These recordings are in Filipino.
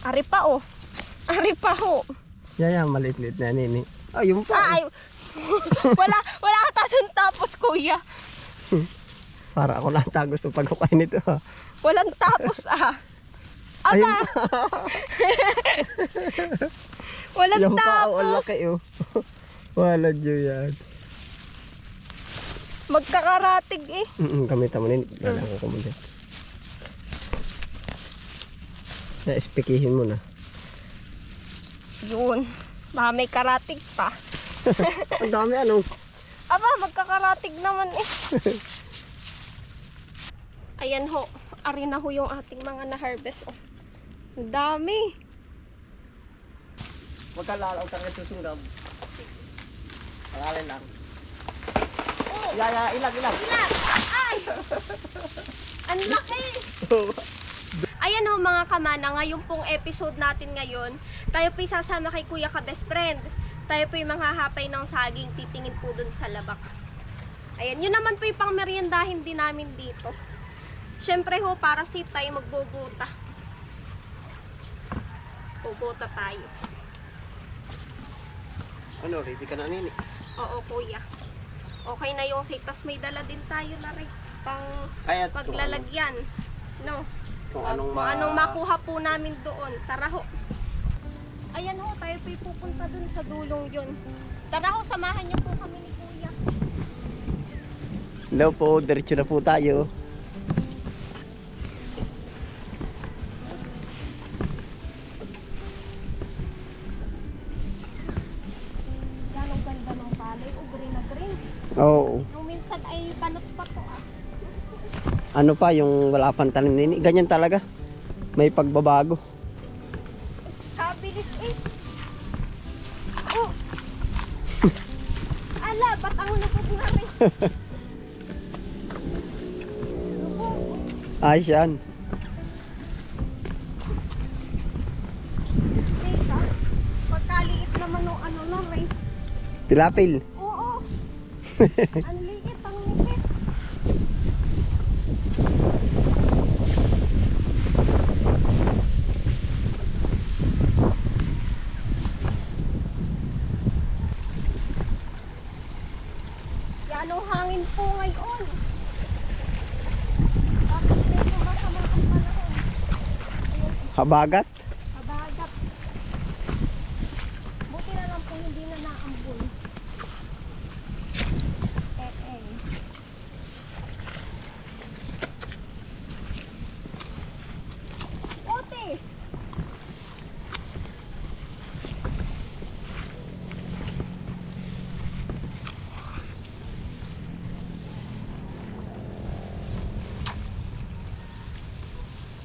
Ari pa oh. Ari pa ho. Yan, maliit-liit na nini. Ayun pa. Ay. wala ka dun tapos kuya. Para ako lang gusto pagkukain nito. Walang tapos Ayun Aba. pa. Walang Yan pa, tapos. ang laki oh. Wala dyan yan. Magkakaratig eh. Gamitan mo nini. Lalaki ko mo dyan. Na-espikihin mo na. Yun. Baka may karatig pa. Ang dami ano. Aba, magkakaratig naman eh. Ayan ho. Ari na ho yung ating mga na-harvest oh. Ang dami. Huwag ka lalaw ka susunod. Pangalan lang. Oh, Ilag. ilan? Ay! Ang laki! Ayan ho mga kamana, ngayon pong episode natin ngayon, tayo po isasama kay Kuya ka best friend. Tayo po yung manghahapay ng saging, titingin po dun sa labak. Ayan, yun naman po yung pang meriendahin din namin dito. Syempre ho, para safe tayo magbubuta. Bubuta tayo. Ano, ready ka na nini? Oo kuya. Okay na yung safe, tas may dala din tayo na rin pang Kaya paglalagyan. No? Kung Anong makuha po namin doon. Tara ho. Ayan ho, tayo po pupunta doon sa dulong yun. Tara ho, samahan niyo po kami ni Kuya. Hello po, diretso na po tayo. Yan ang ganda ng palay. O, green na green. Oo. Yung minsan ay balot pa to Ano pa yung wala pang tanim nini? Ganyan talaga. May pagbabago. Kabilis eh. Oh. Ala, ba't ang lupot na rin? Ayos yan. Teka, pagkaliit naman ng ano na rin. Tilapil. Oo. Ang liit, ang liit. Yan ang hangin po ngayon. Bakit medyo masama ang panahon? Ayun, Habagat. kabagat. Buti na lang po hindi na naambun. Otis!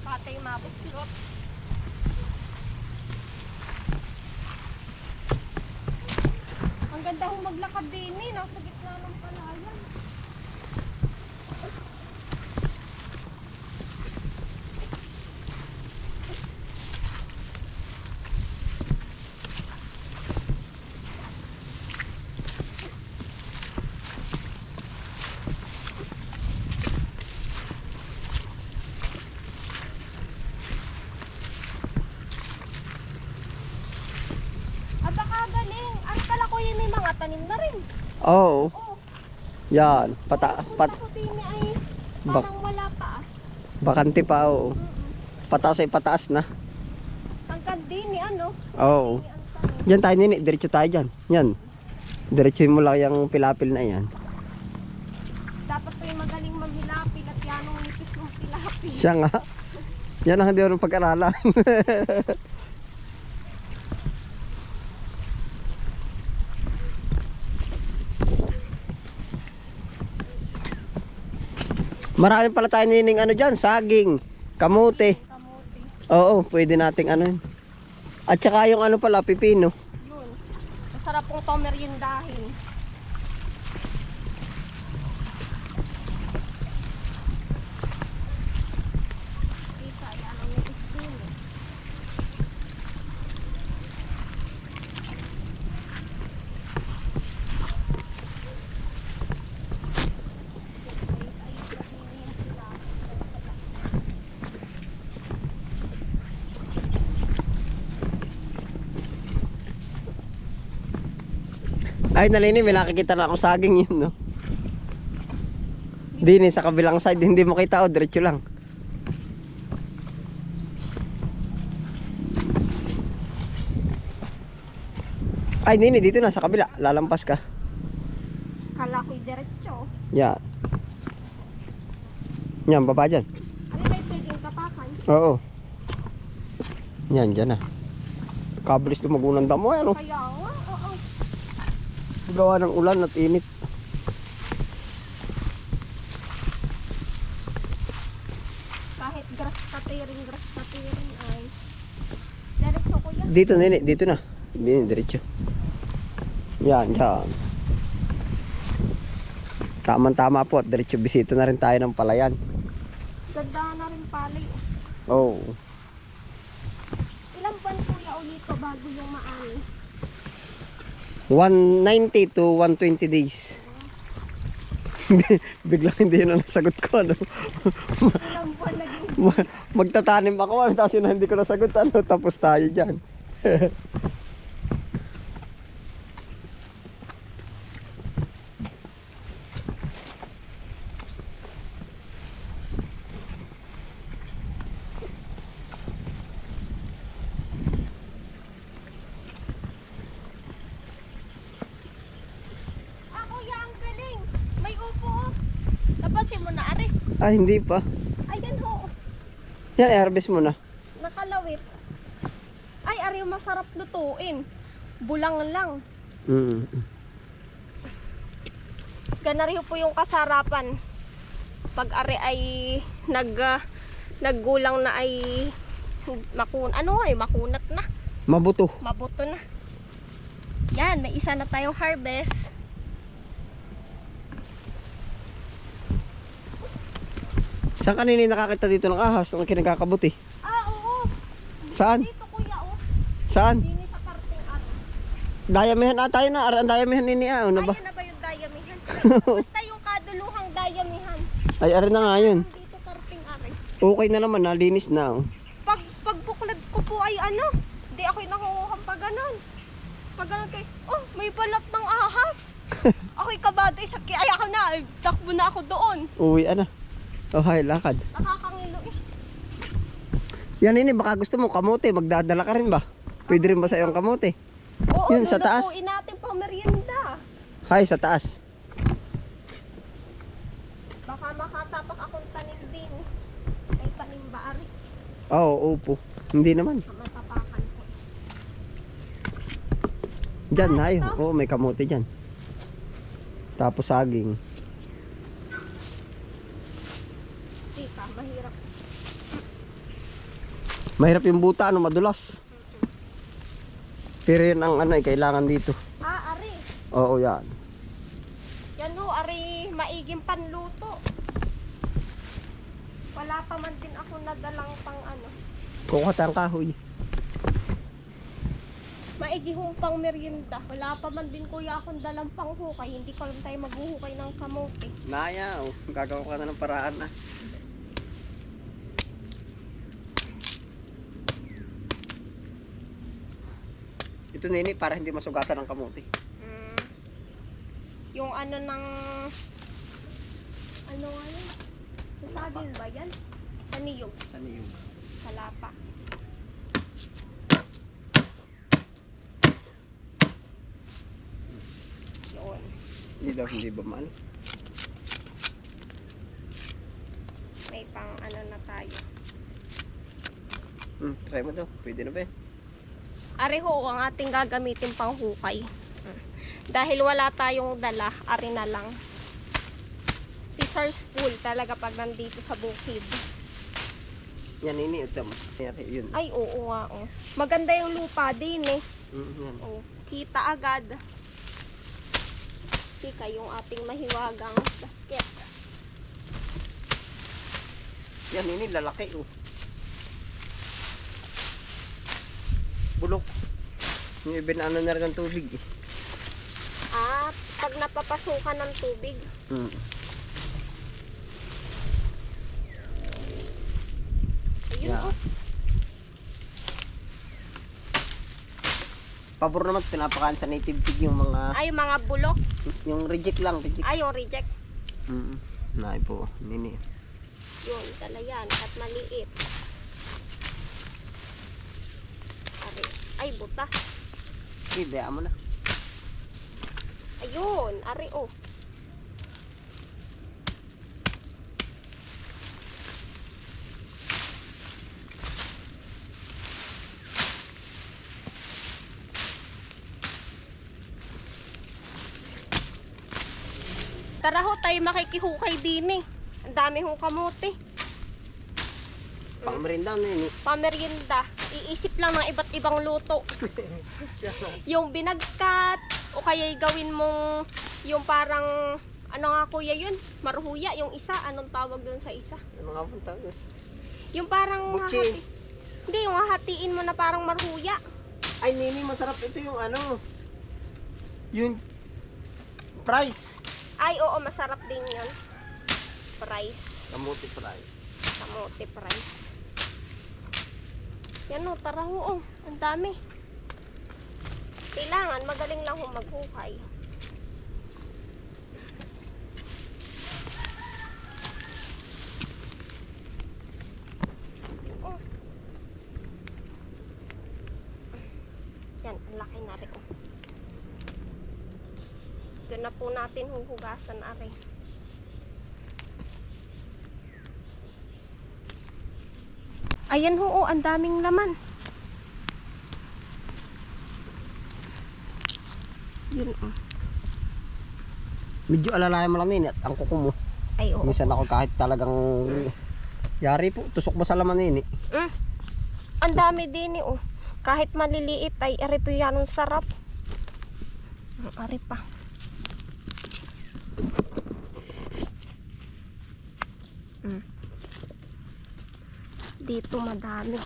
Patay mabuslot. Ang ganda hong maglakad din eh. Nasa gitna ng palayan. At baka galing. Ano pala ko yung may mga tanim na rin. Oo. Oh, Yan. Ako din ay parang wala pa Bakante pa oo. Pataas ay pataas na. Hanggang din ni ano. Oo. Ni ang tanim. Diyan tayo nini. Diretso tayo dyan. Yan. Diretso mo lang yung pilapil na yan. Dapat ay magaling maghilapil at yan ang nipis ng pilapil. Siya nga. Yan ang hindi ko nung pag-aralan. Marami pala tayo nining ano dyan, saging, kamote. Kamote. Oo, pwede nating ano yun. At saka yung ano pala, pipino. Yun. Masarap pong to meriendahin. Isa, yan ang nipis din eh. Ay, nalini, may nakikita na ako saging yun, no? Dini, sa kabilang side, hindi mo kita, oh, diretso lang. Ay, Nini, dito na, sa kabila. Lalampas ka. Kala ko'y diretso. Yan. Yan, baba dyan. Ano may pwedeng tapakan? Oo. Yan, dyan na. Kabilis lumagunan damo, ano? Kaya nga, oo. Gawa ng ulan at init. Kahit grass katiring ay. Diretso kuya. Dito, Nini, dito na. Dini, diretso. Yan, dyan. Tama-tama po at diretso bisita na rin tayo ng palayan. Ganda na rin palay. Oh. Ilang buwan kuya ulit ko bago yung maani? 190 to 120 days. Biglang hindi na nasagot ko, ano. Ilang buwan naging? Magtatanim ako, ano, tapos yun na hindi ko nasagot, ano, tapos tayo dyan. Ah kuya, ang galing. May upo oh. Napansin mo na ari. Ah, hindi pa. Ayan ho. Yan, i-harvest mo na. Nakalawit. Ay, ari yung masarap lutuin. Bulang lang. Mm. Ganari po yung kasarapan. Pag ari ay naggulang na ay makunat na. Mabuto. Mabuto na. Yan, may isa na tayong harvest. Saan kanina nakakita dito ng ahas ang kinagkakabuti? Ah, oo. Saan? Dito kuya, oh. Saan? Dini sa karting at. Dayamihan na tayo na. Ang dayamihan nini, ah. Ano ba? Ayun na ba yung dayamihan? Basta yung kaduluhang dayamihan. Ay, arin na nga yun. Dito karting ari. Okay na naman, nalinis na. Oh. Pagbuklad ko po ay ano, di ako'y nakukuhang pag ganon. Pag ganon kay, oh, may balat ng ahas. Ako'y kabado, ay ako na, takbo na ako doon. Uwi, ano? Oh, hay, lakad. Nakakangilo eh. Yan, nini, baka gusto mo kamote. Magdadala ka rin ba? Pwede rin ba sa iyong kamote? Oo, Yun, sa taas. lulutuin natin pang merienda. Hay, sa taas. Baka makatapak akong tanim din. Ay tanim ba ari? Oo, upo. Hindi naman. Matapakan ko. Diyan, hay. Oo, may kamote dyan. Tapos saging. Tita, mahirap. Mahirap yung buta, ano, madulas. Pero yun ang ano, kailangan dito. Ah, ari. Oo, yan. Yan ho, ari, maiging panluto. Wala pa man din ako nadalang pang ano. Kukuha tayong kahoy. Maigi hong pang merienda. Wala pa man din kuya akong dalang pang hukay. Hindi pa lang tayo maghuhukay ng kamote. Naya, oh. Gagawa ka na ng paraan na. Ito, nini, para hindi masugatan ng kamote. Yung ano ng... Ano nga yun? Saging ba yan? Saniyog. Ano yung? Salapa. Yun. Hindi daw, hindi ba man? May pang ano na tayo. Try mo daw. Pwede na ba? Ari ho, ang ating gagamitin pang hukay. Dahil wala tayong dala, ari na lang. Resourceful talaga pag nandito sa bukid. Yan, nini, ito mo. Yun. Ay, oo nga. Oh. Maganda yung lupa din eh. Yan. Oh, kita agad. Tika yung ating mahiwagang basket. Yan, nini, lalaki, oh. Bulok. Yung ibinano na rin ng tubig, eh. Ah, pag napapasukan ng tubig. Ayun Yeah. oh. Pabor naman, pinapakaan sa native pig yung mga, Ay, mga bulok. yung reject lang, reject. Ay, yung reject. Nai po, nini. Yun, tala yan. At maliit. Ari. Ay, butas. Okay, bayaan mo na. Ayun, ari oh. Tara ho, tayo makikihukay din eh. Ang dami hong kamote. Pang merinda, nini. Pamerienda. Iisip lang ng iba't ibang luto. Yung binagkat, o kaya gawin mong yung parang, ano nga kuya yun? Marhuya, yung isa. Anong tawag dun sa isa? Ano nga punta? Yung parang Butchi. Hindi, yung hahatiin mo na parang marhuya. Ay, nini, masarap ito yung ano. Yung price. Ay, oo, masarap din yun. Price. Kamuti price. Kamote price. Yan o, tara ho, oh. Ang dami. Kailangan, magaling lang ho maghukay. Oh. Yan, ang laki na rin. Oh. Doon na po natin huhugasan na rin. Ayan ho, oh, ang daming laman. Yun, oh. Medyo alalayan mo lang nini at ang kuko mo. Ay, oo. Minsan ako kahit talagang yari po, tusok ba sa laman nini? Ang dami din eh, oh. Kahit maliliit ay ari po yan ang sarap. Ari pa. Dito madami.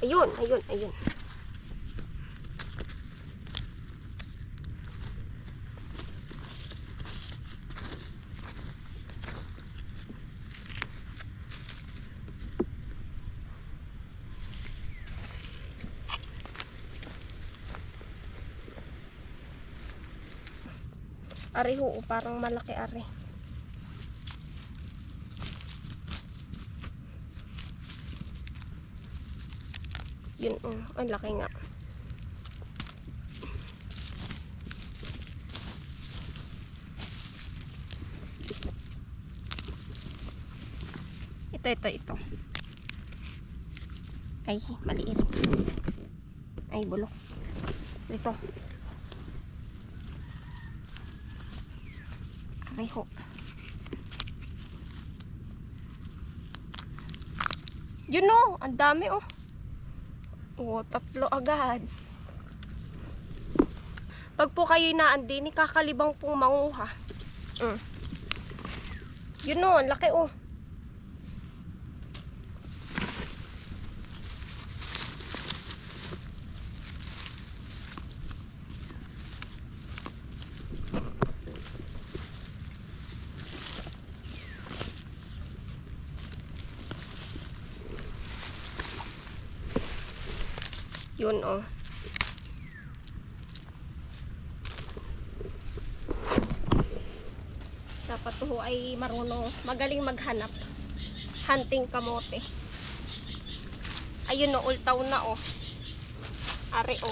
Ayun, ayun, ayun. Ari ho, parang malaki ari. Yun, ang laki nga. Ito. Ay, maliit. Ay, bulok. Ito. Aray ho. Yun o, ang dami oh. Oo, 3 agad. Pag po kayo naandin, kakalibang pong manguha. Yun o, ang laki o. Yun o. Dapat ho ay marunong, magaling maghanap. Hunting kamote. Ayun o, ultaw na o. Ari o.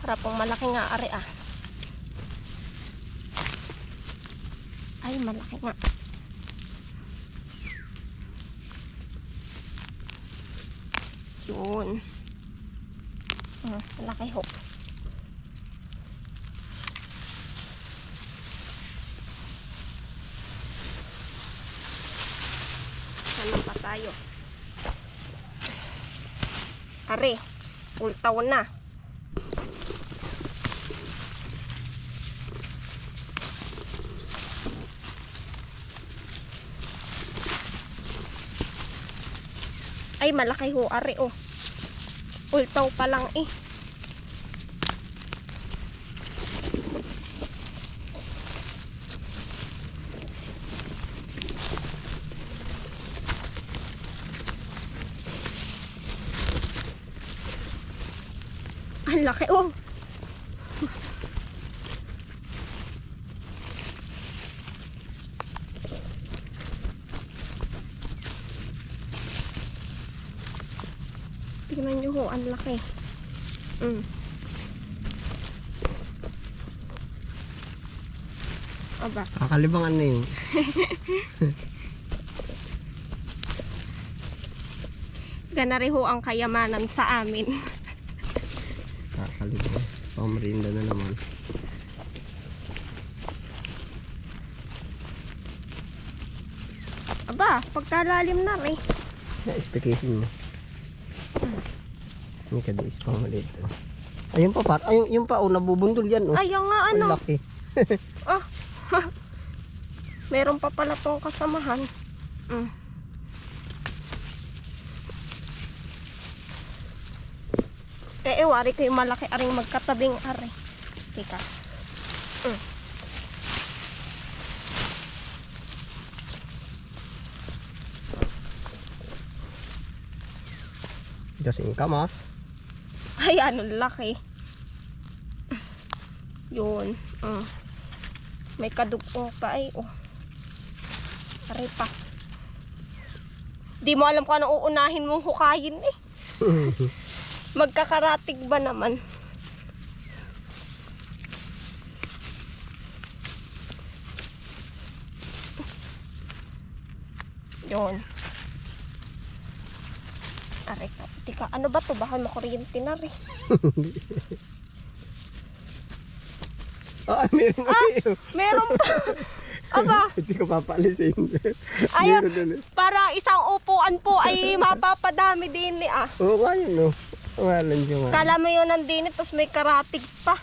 Para pong malaki nga ari ah. Ay, malaki nga. Yun. Malaki ho. Ano pa tayo? Are, ultaw na. Ay, malaki ho, are oh. Ultaw pa lang eh. laki oh. Tingnan nyo ho, ang laki. Aba. Kakalibangan na yun. Ganari ho ang kayamanan sa amin. Kakalibangan. Pamerinda na naman. Aba, pagkalalim na rin. Na-expectation mo. May kadis pa maliit. Ayun pa par. Ayun yung pa nabubundol yan oh. Ayun nga ano. Ang laki. Ah. Meron pa pala tong kasamahan. Wari ko yung malaki aring magkatabing are. Tika. Kasing kamas. Ay, ano laki. Yun. May kadugtong pa ay. Oh. Aray pa. Di mo alam kung anong uunahin mong hukayin eh. Magkakaratig ba naman? Yun. Aray ka. Tika, ano ba to? Baka makuryente na rin. Meron na yun. Meron pa. Aba. Hindi ko papalisin. Ayaw, Meron na. para isang upuan po ay mapapadami din eh ah. Oo, kaya no. Walan yung Kala mo yun nandini, tapos may karatig pa.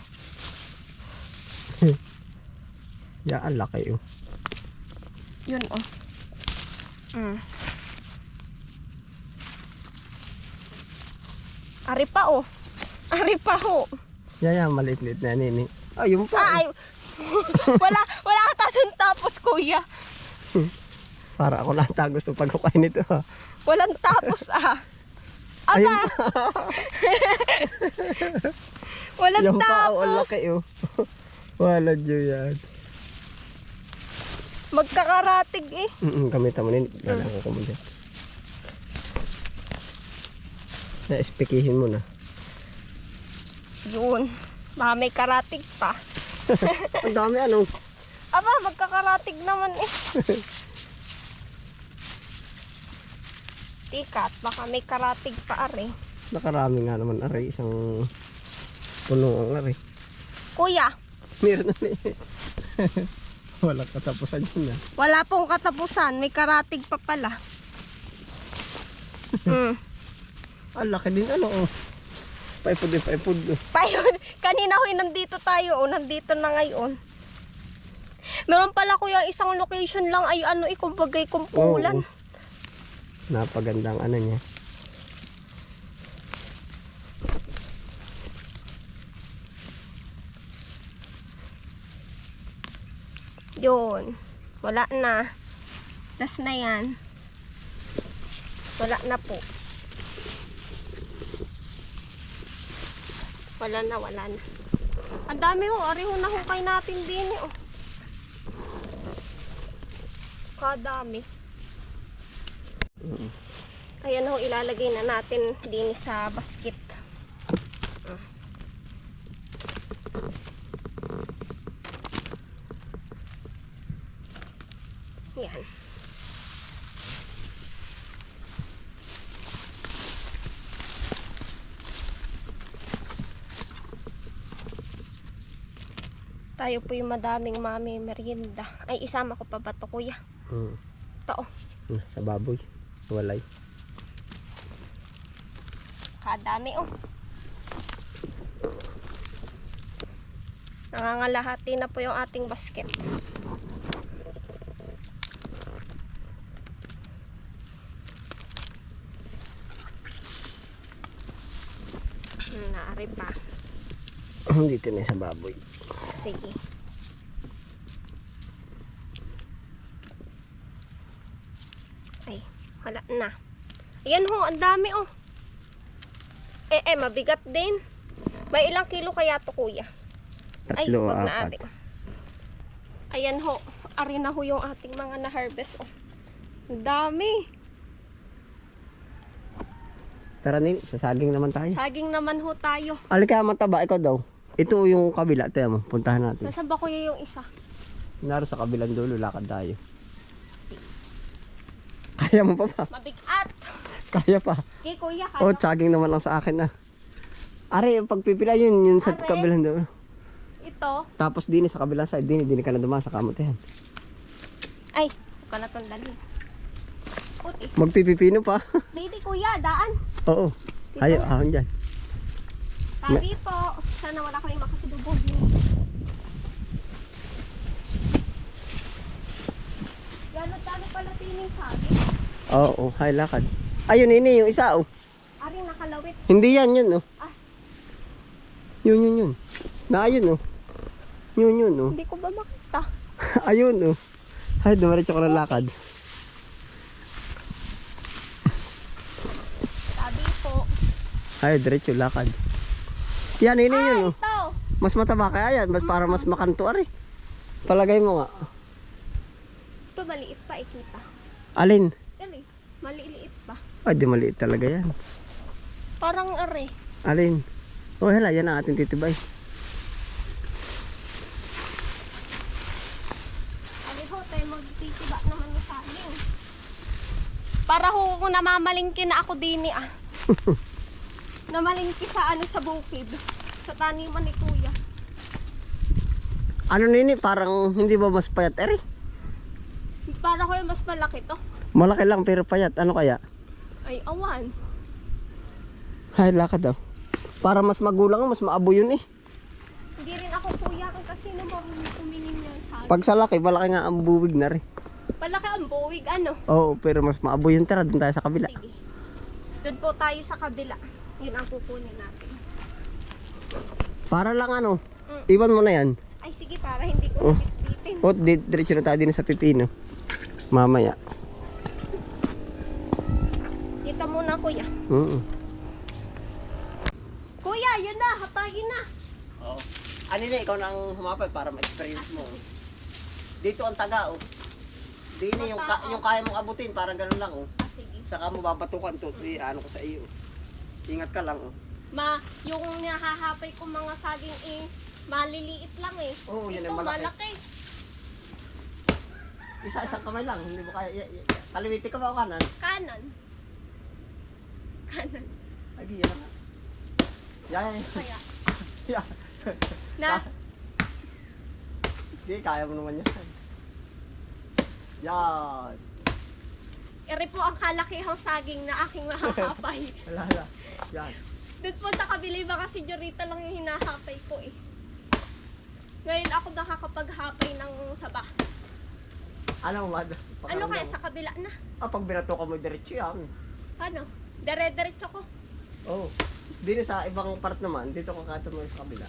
Ya, ang laki oh. Yun oh. Ari pa oh. Ari pa ho. Ya, maliit-liit na nini. Ayun pa. Ay, wala ka tapos kuya. Para ako lang gusto pagkukain nito ha. Walang tapos ah. Ayun Aba. pa. Walang Yan pa, tapos. ang laki oh. Walan yun yan. Magkakaratig eh. Gamitan mo nini. Galang ko mo dyan. Na-espikihin mo na. Yun. Baka may karatig pa. Ang dami ano. Aba, magkakaratig naman eh. Tikat, baka may karatig pa are. Nakarami nga naman aray. Isang puno ang aray. Kuya, Meron na eh. Walang katapusan yun na. wala pong katapusan. May karatig pa pala. Ang laki din ano oh. Paipod. Payon, kanina ho, nandito tayo. Oh, nandito na ngayon. Meron pala kuya isang location lang ay ano eh, kumbagay kumpulan. Oo. Napagandang ano niya. Yun. Wala na. Last na yan. Wala na po. Wala na. Ang dami ho. Ari ho na hukay natin din eh. Oh. Kadami. Ayan ho, ilalagay na natin din sa basket. Yan. Tayo po yung madaming mami merienda. Ay, isama ko pa ba to kuya? Ito oh. Sa baboy. Walay. Kadami oh. Nangangalahati na po yung ating basket. Naari pa. Dito na sa baboy. Sige. Ay, wala na. Ayan ho, ang dami oh. Mabigat din. May ilang kilo kaya to kuya? Ay, Tatlo, wag na apat. ating. Ayan ho. Ari na ho yung ating mga na-harvest. Oh. Ang dami. Tara Nini, sa saging naman tayo. Saging naman ho tayo. Alika mataba, ikaw daw. Ito yung kabila, tayo mo, puntahan natin. Nasaan ba kuya yung isa? Naro sa kabilang dulo, lakad tayo. Kaya mo pa ba? Mabigat. Kaya pa. Okay kuya, Oh, kaya. saging naman lang sa akin na. Are, pagpipila yun sa Are? kabilang dulo. Ito. Tapos din sa kabilang side, din ka na dumaan sa kamutihan. Ay, ito pala itong dali. Puti. Magpipipino pa. Hindi kuya, daan. Oo. Ayo, ahon dyan. Tabi po. Sana wala kami makasidubog. Gano'n tayo pala tining sabi. Oo, hay lakad. Ayun, Nini, yung isa, oh. Ari, nakalawit. Hindi yan, yun, oh. Ah. Yun. Na, ayun, oh. Yun, oh. Hindi ko ba makita? Ayun, oh. Hay, dumaritso ko ng lakad. Tabi po. Hay, diretso, lakad. Yan, Nini, Ay, yun, oh. ito. Mas mataba kaya yan, para mas makanto, ari. Palagay mo nga. Ito maliit pa, ikita. Alin? Dali, maliliit pa. Ay, di maliit talaga yan. Parang are. Alin? Oh, hala, yan ang ating titibay. Ari ho, tayo magtitiba naman ng saging. Para ho kung namamalingki na ako din ah. Namalingki sa sa bukid. Sa taniman ni kuya. Ano Nini, parang hindi ba mas payat, eri? Para ko yung mas malaki to. Malaki lang pero payat. Ano kaya? Ay, awan. Hay, lakad daw. Para mas magulang, mas maabo yun eh. Hindi rin ako kuya kasi naman tumingin niya sa Pag sa laki, malaki nga ang buwig na rin. Palaki ang buwig, ano? Oo, pero mas maabo yun. Tara, dun tayo sa kabila. Sige. Doon po tayo sa kabila. Yun ang kukunin natin. Para lang ano, iwan mo na yan. Ay, sige, para hindi ko napipitin. O, diretso na tayo din sa pipino. Mamaya. Dito muna, kuya. Kuya, yun na. Hapagin na. Oo. Ano na, ikaw na ang humapay para ma-experience mo. Dito ang taga, oh. Di na yung kaya mong abutin, parang ganun lang, oh. Ah, sige. Saka mo babatukan to, ano ko sa iyo. Ingat ka lang, oh. Yung nahahapay ko mga saging maliliit lang eh. Oo, yan Ito, ang malaki. malaki. Isang kamay lang, hindi mo kaya. Kaliwiti ka ba o kanan? Kanan. Kanan. Ay, yan lang. Yan. Kaya. Yan. Na, Di, kaya mo naman yan. Yan. eri po ang kalakihang saging na aking mahahapay. Wala. Yan. Doon po sa kabili baka si Jorita lang yung hinahapay ko eh. Ngayon ako nakakapaghapay ng saba. Ano, Mad? Ano kaya sa kabila na? Pag binato ka mo, diretso yan. Ano? Dire-diretso ko. Oo. Dito sa ibang part naman, dito ka kato mo sa kabila.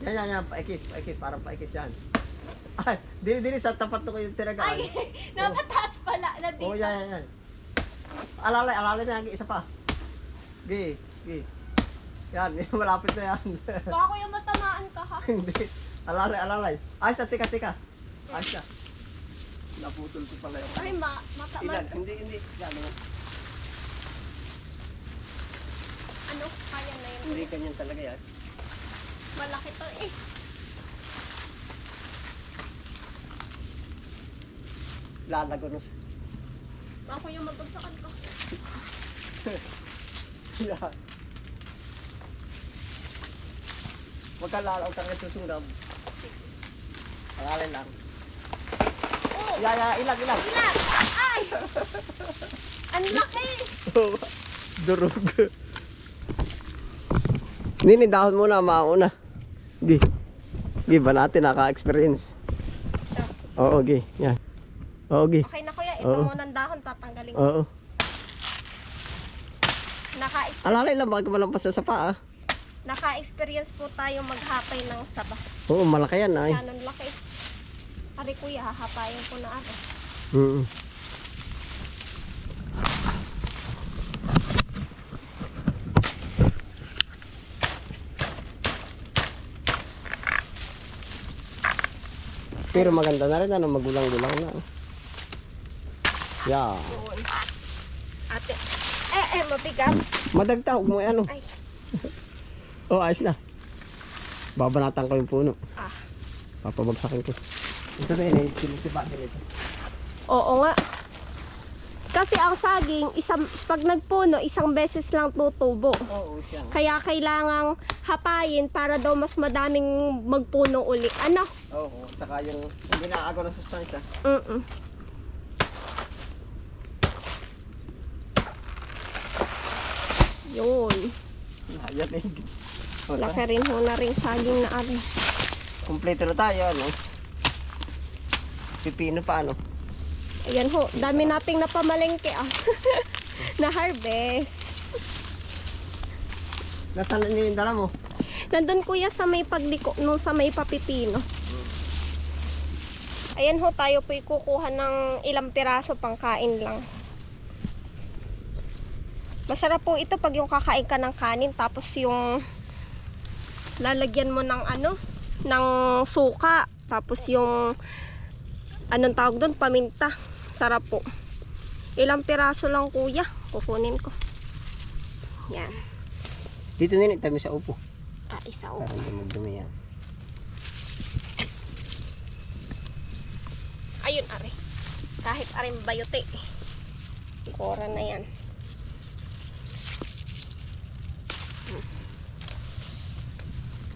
Yan, paikis, parang paikis yan. Ay, dili sa tapat ko yung tiragaan. Ay, napataas pala na dito. Oo, yan. Alalay na yan, isa pa. Gi. Yan, malapit na yan. Baka ko yung matamaan ka ha. Hindi. Alalay. Ayos na, tika. Ayos na. Naputol ko pala yung... Ay, matamaan. Ilan? Hindi. Yan, Ano? Kaya na yun. hindi ganyan talaga yan. Malaki to eh. Lalagonos. Baka ko yung mabagsakan ko. Yan. Huwag ka lalaw ka ng susunod. Alalay lang. Oh! Ilag. Ilan? Ay! Ang laki! Durog. Nini, dahon muna, mauna. Gi ba natin, naka-experience. Oo, gi. Yan. Oo, gi. Okay na kuya, ito Oo. muna ang dahon, tatanggalin ko. Oo. Naka-experience Alalay lang, bakit malampas sa sapa, ah. po tayo maghapay ng saba. Oo, malaki yan, ay. Ganon laki. Ari kuya, hahapayin ko na ako. Pero maganda na rin, ano, magulang-gulang na. Yeah. Yun. Ate. Mabigat. Madagta, huwag mo ano. Ay. Oh, ayos na. Babanatan ko yung puno. Ah. Papabagsakin ko. Ito na yun, sinisiba din ito. Oo nga. Kasi ang saging, pag nagpuno, isang beses lang tutubo. Oo, siya. Kaya kailangang hapayin para daw mas madaming magpuno uli. Ano? Oo, saka yung hindi naagaw ng sustansya. Yun. Ayan eh. Laki rin ho na rin saging na ari. Kompleto na tayo, ano? Pipino pa, ano? Ayan ho, dami nating napamalengke na harvest. Nasaan na yung dala mo? Nandun kuya sa may pagliko, nung sa may papipino. Ayan ho, tayo po'y kukuha ng ilang piraso pang kain lang. Masarap po ito pag yung kakain ka ng kanin, tapos yung lalagyan mo ng ano, ng suka, tapos yung anong tawag doon, paminta. Sarap po. Ilang piraso lang kuya, kukunin ko. Yan. Dito nila, tayo sa upo. Isa o. Para hindi magdumi yan. Ayun, are. Kahit aring bayote. Kora na yan.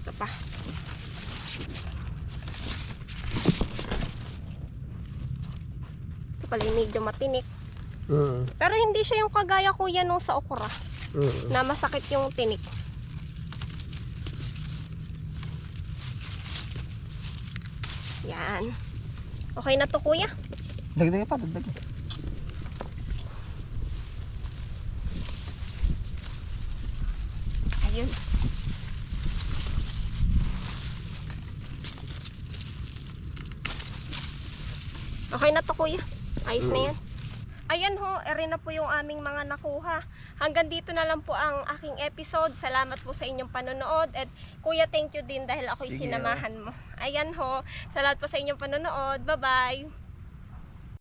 Ito pa. Ito pala yung medyo matinik. Pero hindi siya yung kagaya kuya nung sa okra. Na masakit yung tinik. Yan. Okay na to kuya? Dagdag pa, dagdag. Ayun. Okay na to kuya. Ayos na yan. Ayan ho, eri na po yung aming mga nakuha. Hanggang dito na lang po ang aking episode. Salamat po sa inyong panonood. At kuya, thank you din dahil ako'y Sige, sinamahan mo. Ayan ho, salamat po sa inyong panonood. Bye-bye!